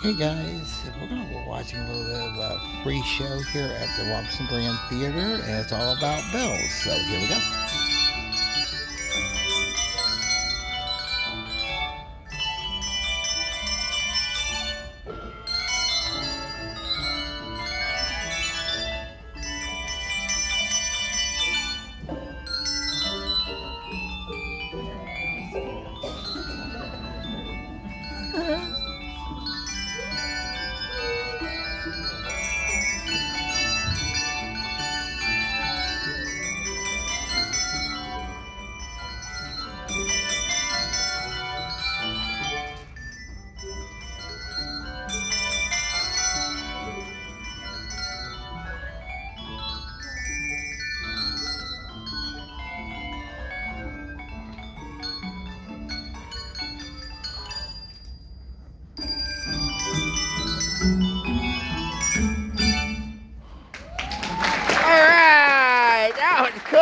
Hey guys, we're watching a little bit of a free show here at the Robinson Grand Theater, and it's all about bells. So here we go. All right, that was cool.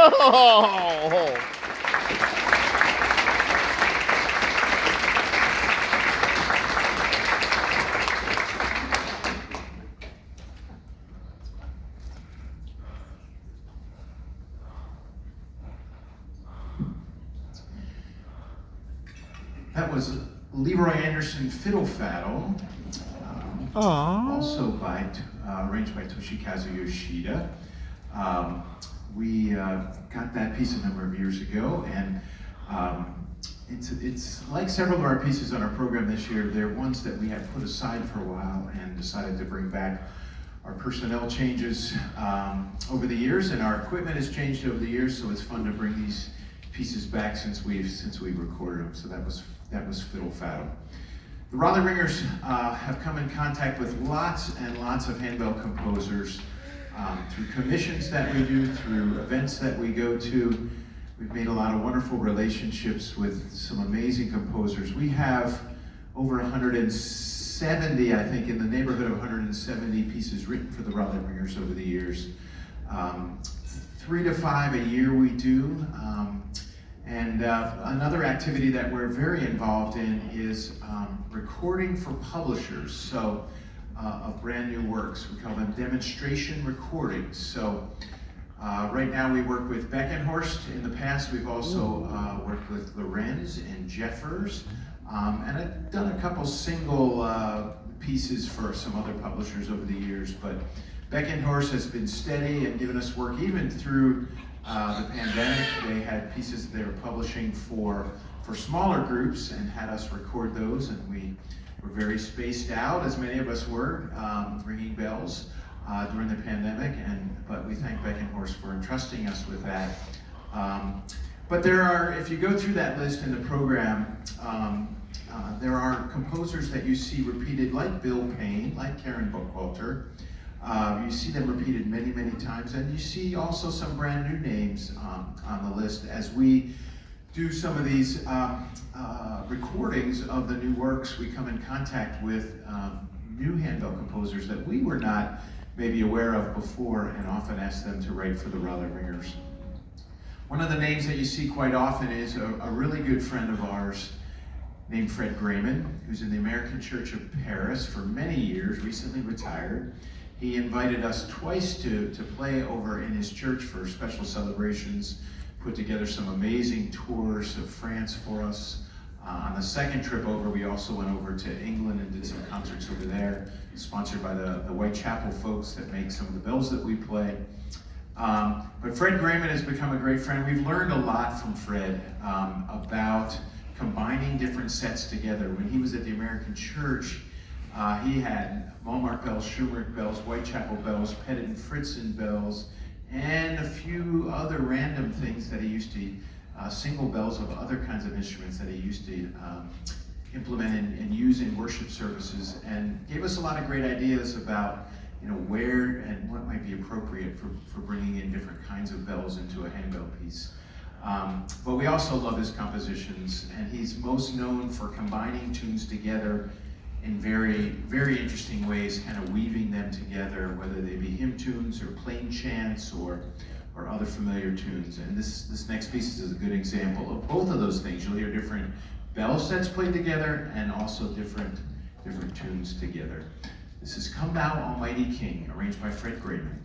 That was Leroy Anderson Fiddle Faddle, also arranged by Toshikazu Yoshida. We got that piece a number of years ago, and it's like several of our pieces on our program this year. They're ones that we had put aside for a while and decided to bring back. Our personnel changes over the years, and our equipment has changed over the years, so it's fun to bring these pieces back since we've recorded them. So that was Fiddle Faddle. The Raleigh Ringers have come in contact with lots and lots of handbell composers through commissions that we do, through events that we go to. We've made a lot of wonderful relationships with some amazing composers. We have over 170, I think, in the neighborhood of 170 pieces written for the Raleigh Ringers over the years. 3 to 5 a year we do. And another activity that we're very involved in is recording for publishers, so of brand new works. We call them demonstration recordings. So right now we work with Beckenhorst. In the past we've also worked with Lorenz and Jeffers, and I've done a couple single pieces for some other publishers over the years, but Beckenhorst has been steady and given us work even through the pandemic. They had pieces that they were publishing for smaller groups and had us record those, and we were very spaced out, as many of us were, ringing bells during the pandemic, but we thank Beckenhorst for entrusting us with that. But there are, if you go through that list in the program, there are composers that you see repeated, like Bill Payne, like Karen Buckwalter. You see them repeated many, many times, and you see also some brand new names on the list as we do some of these recordings of the new works. We come in contact with new handbell composers that we were not maybe aware of before, and often ask them to write for the Raleigh Ringers. One of the names that you see quite often is a really good friend of ours named Fred Grayman, who's in the American Church of Paris for many years, recently retired. He invited us twice to play over in his church for special celebrations, put together some amazing tours of France for us. On the second trip over, we also went over to England and did some concerts over there, sponsored by the Whitechapel folks that make some of the bells that we play. But Fred Grayman has become a great friend. We've learned a lot from Fred about combining different sets together. When he was at the American Church, he had Malmark bells, Schumann bells, Whitechapel bells, Pettit and Fritzen bells, and a few other random things that he used to, single bells of other kinds of instruments that he used to implement and use in worship services, and gave us a lot of great ideas about where and what might be appropriate for bringing in different kinds of bells into a handbell piece. But we also love his compositions, and he's most known for combining tunes together in very, very interesting ways, kind of weaving them together, whether they be hymn tunes or plain chants or other familiar tunes. And this next piece is a good example of both of those things. You'll hear different bell sets played together and also different different tunes together. This is Come Thou Almighty King, arranged by Fred Graydon.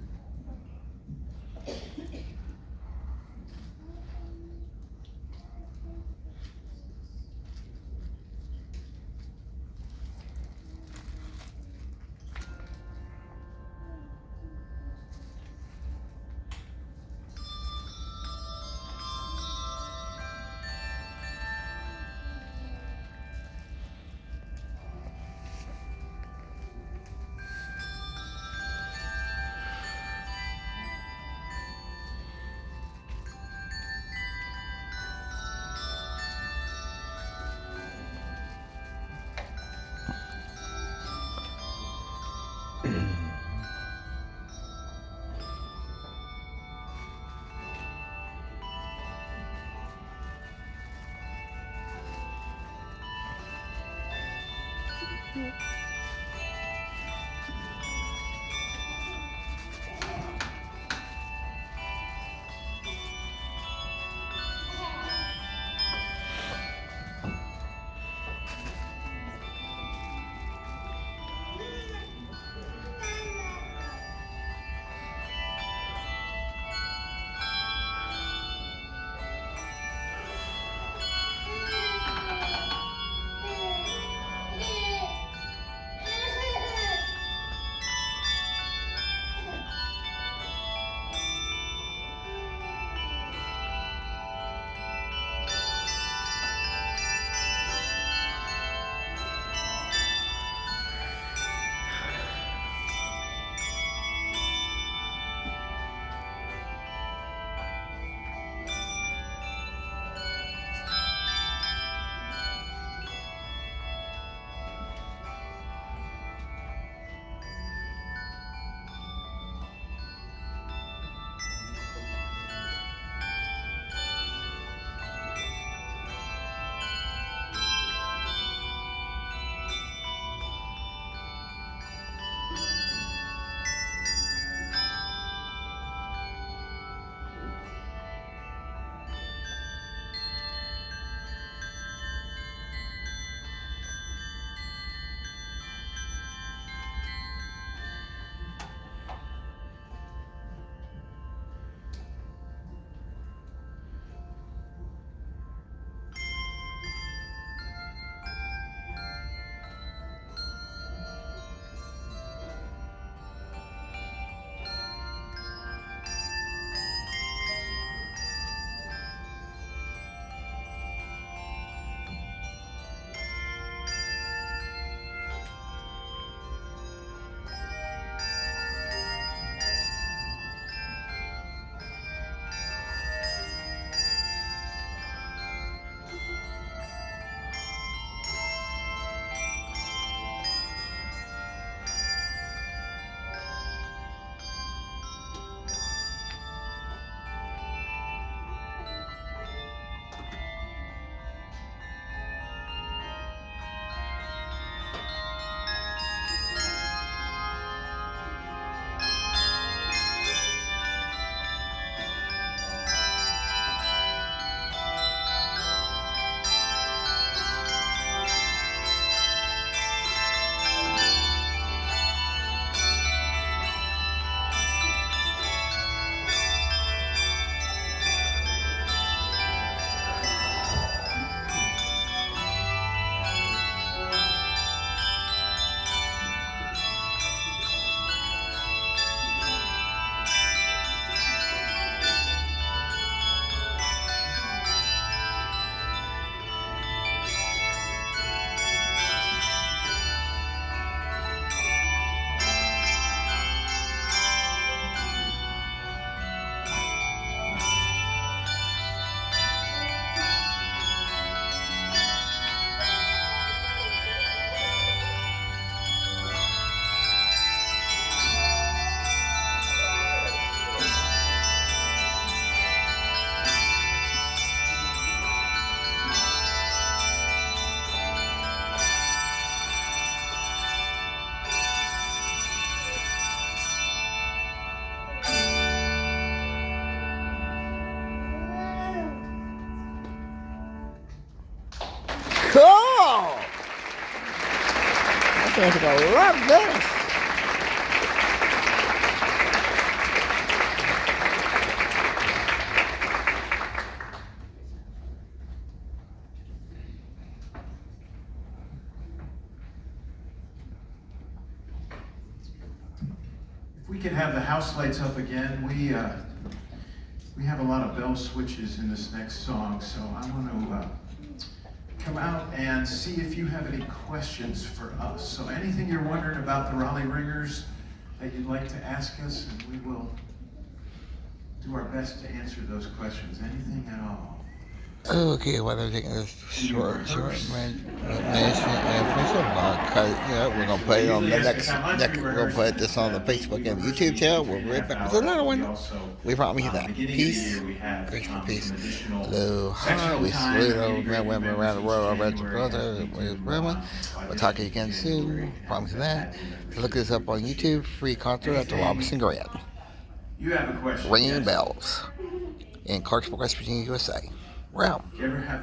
fans are going to love this. If we could have the house lights up again, we have a lot of bell switches in this next song, so I want to come out and see if you have any questions for us. So anything you're wondering about the Raleigh Ringers that you'd like to ask us, and we will do our best to answer those questions. Anything at all. Okay, well, I'm taking this short management information. We're gonna put it on the next. We're gonna put this on the Facebook and YouTube channel. We'll be right back with another one. We promise you that. Peace, grace for peace. Aloha. We salute all men and women around the world. Our brothers and brothers. We'll talk to you again soon. Promise you that. So look this up on YouTube. Free concert at the Robinson Grand. You have a question. Ringing bells in Clarksburg, West Virginia, USA. We're out. You ever have